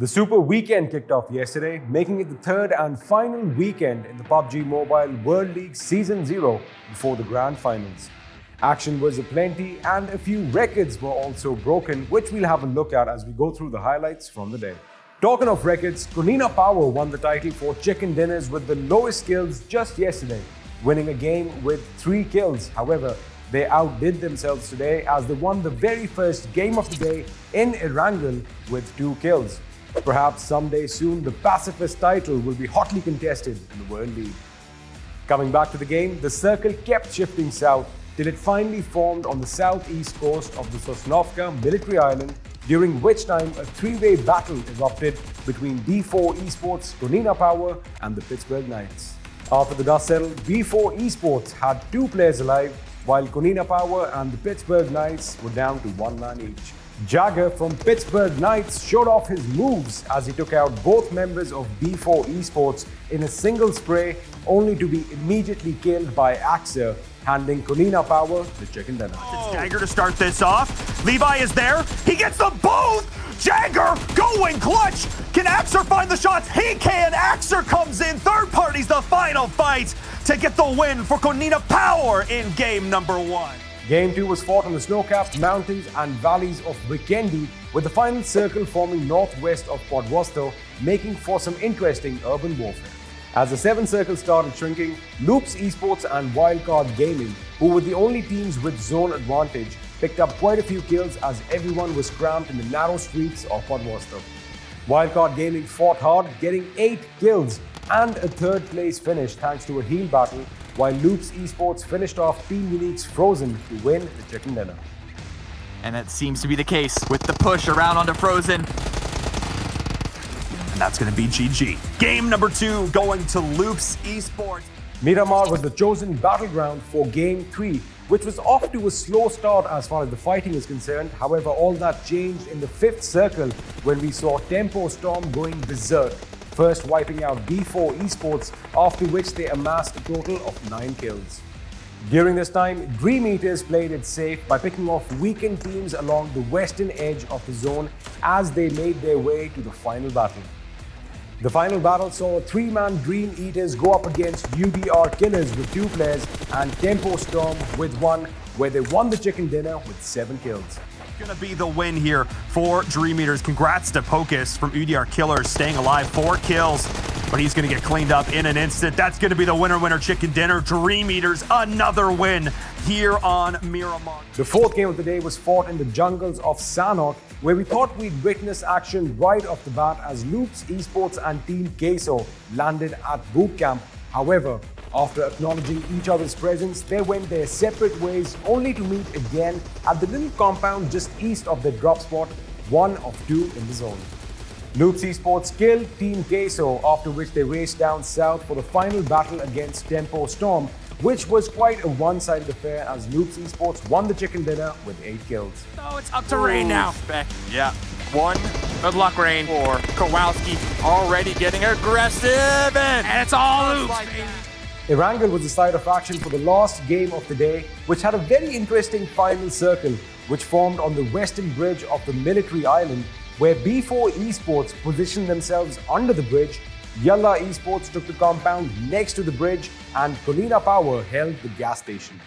The Super Weekend kicked off yesterday, making it the third and final weekend in the PUBG Mobile World League Season 0 before the Grand Finals. Action was aplenty and a few records were also broken, which we'll have a look at as we go through the highlights from the day. Talking of records, Konina Power won the title for chicken dinners with the lowest kills just yesterday, winning a game with 3 kills. However, they outdid themselves today as they won the very first game of the day in Erangel with 2 kills. Perhaps someday soon, the pacifist title will be hotly contested in the World League. Coming back to the game, the circle kept shifting south till it finally formed on the southeast coast of the Sosnovka military island, during which time a 3-way battle erupted between B4 Esports, Konina Power and the Pittsburgh Knights. After the dust settled, B4 Esports had 2 players alive, while Konina Power and the Pittsburgh Knights were down to 1 man each. Jagger from Pittsburgh Knights showed off his moves as he took out both members of B4 Esports in a single spray, only to be immediately killed by Axer, handing Konina Power the chicken dinner. It's Jagger to start this off. Levi is there. He gets them both! Jagger going clutch! Can Axer find the shots? He can! Axer comes in. Third party's the final fight to get the win for Konina Power in game number 1. Game 2 was fought on the snow-capped mountains and valleys of Vikendi, with the final circle forming northwest of Podvosto, making for some interesting urban warfare. As the 7 circles started shrinking, Loops Esports and Wildcard Gaming, who were the only teams with zone advantage, picked up quite a few kills as everyone was cramped in the narrow streets of Podvosto. Wildcard Gaming fought hard, getting 8 kills and a 3rd place finish thanks to a heal battle, while Loops Esports finished off Team Unique's Frozen to win the chicken dinner. And that seems to be the case with the push around onto Frozen. And that's going to be GG. Game number 2 going to Loops Esports. Miramar was the chosen battleground for Game 3, which was off to a slow start as far as the fighting is concerned. However, all that changed in the 5th circle when we saw Tempo Storm going berserk, first wiping out B4 Esports, after which they amassed a total of 9 kills. During this time, Dream Eaters played it safe by picking off weakened teams along the western edge of the zone as they made their way to the final battle. The final battle saw a 3-man Dream Eaters go up against UDR Killers with 2 players and Tempo Storm with 1, where they won the chicken dinner with 7 kills. Gonna be the win here for Dream Eaters. Congrats to Pocus from UDR Killers, staying alive, 4 kills, but he's gonna get cleaned up in an instant. That's gonna be the winner chicken dinner. Dream Eaters, another win here on Miramar. The 4th game of the day was fought in the jungles of Sanhok, where we thought we'd witness action right off the bat as Loops Esports and Team Queso landed at boot camp. However, after acknowledging each other's presence, they went their separate ways, only to meet again at the little compound just east of their drop spot, 1 of 2 in the zone. Loops Esports killed Team Queso, after which they raced down south for the final battle against Tempo Storm, which was quite a one-sided affair as Loops Esports won the chicken dinner with 8 kills. Oh, it's up to Rain now. Yeah. 1. Good luck, Rain. For Kowalski, already getting aggressive, and it's all Loops, baby. Erangel was the site of action for the last game of the day, which had a very interesting final circle, which formed on the western bridge of the military island, where B4 Esports positioned themselves under the bridge, Yalla Esports took the compound next to the bridge, and Konina Power held the gas station.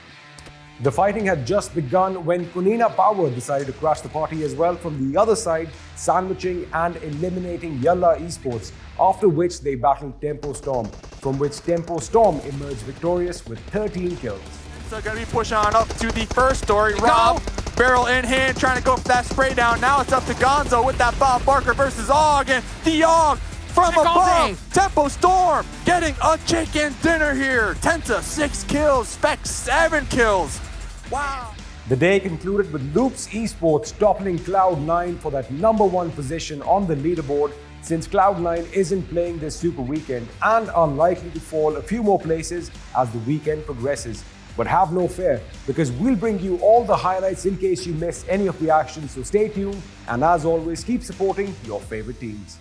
The fighting had just begun when Konina Power decided to crash the party as well from the other side, sandwiching and eliminating Yalla Esports, after which they battled Tempo Storm, from which Tempo Storm emerged victorious with 13 kills. So gonna be pushing on up to the first story. Rob, barrel in hand, trying to go for that spray down. Now it's up to Gonzo with that Bob Barker versus Og, and the Og from above. Tempo Storm getting a chicken dinner here. Tenta 6 kills, Spec 7 kills. Wow. The day concluded with Loops Esports toppling Cloud9 for that number 1 position on the leaderboard, since Cloud9 isn't playing this Super Weekend and are likely to fall a few more places as the weekend progresses. But have no fear, because we'll bring you all the highlights in case you miss any of the action, so stay tuned, and as always, keep supporting your favorite teams.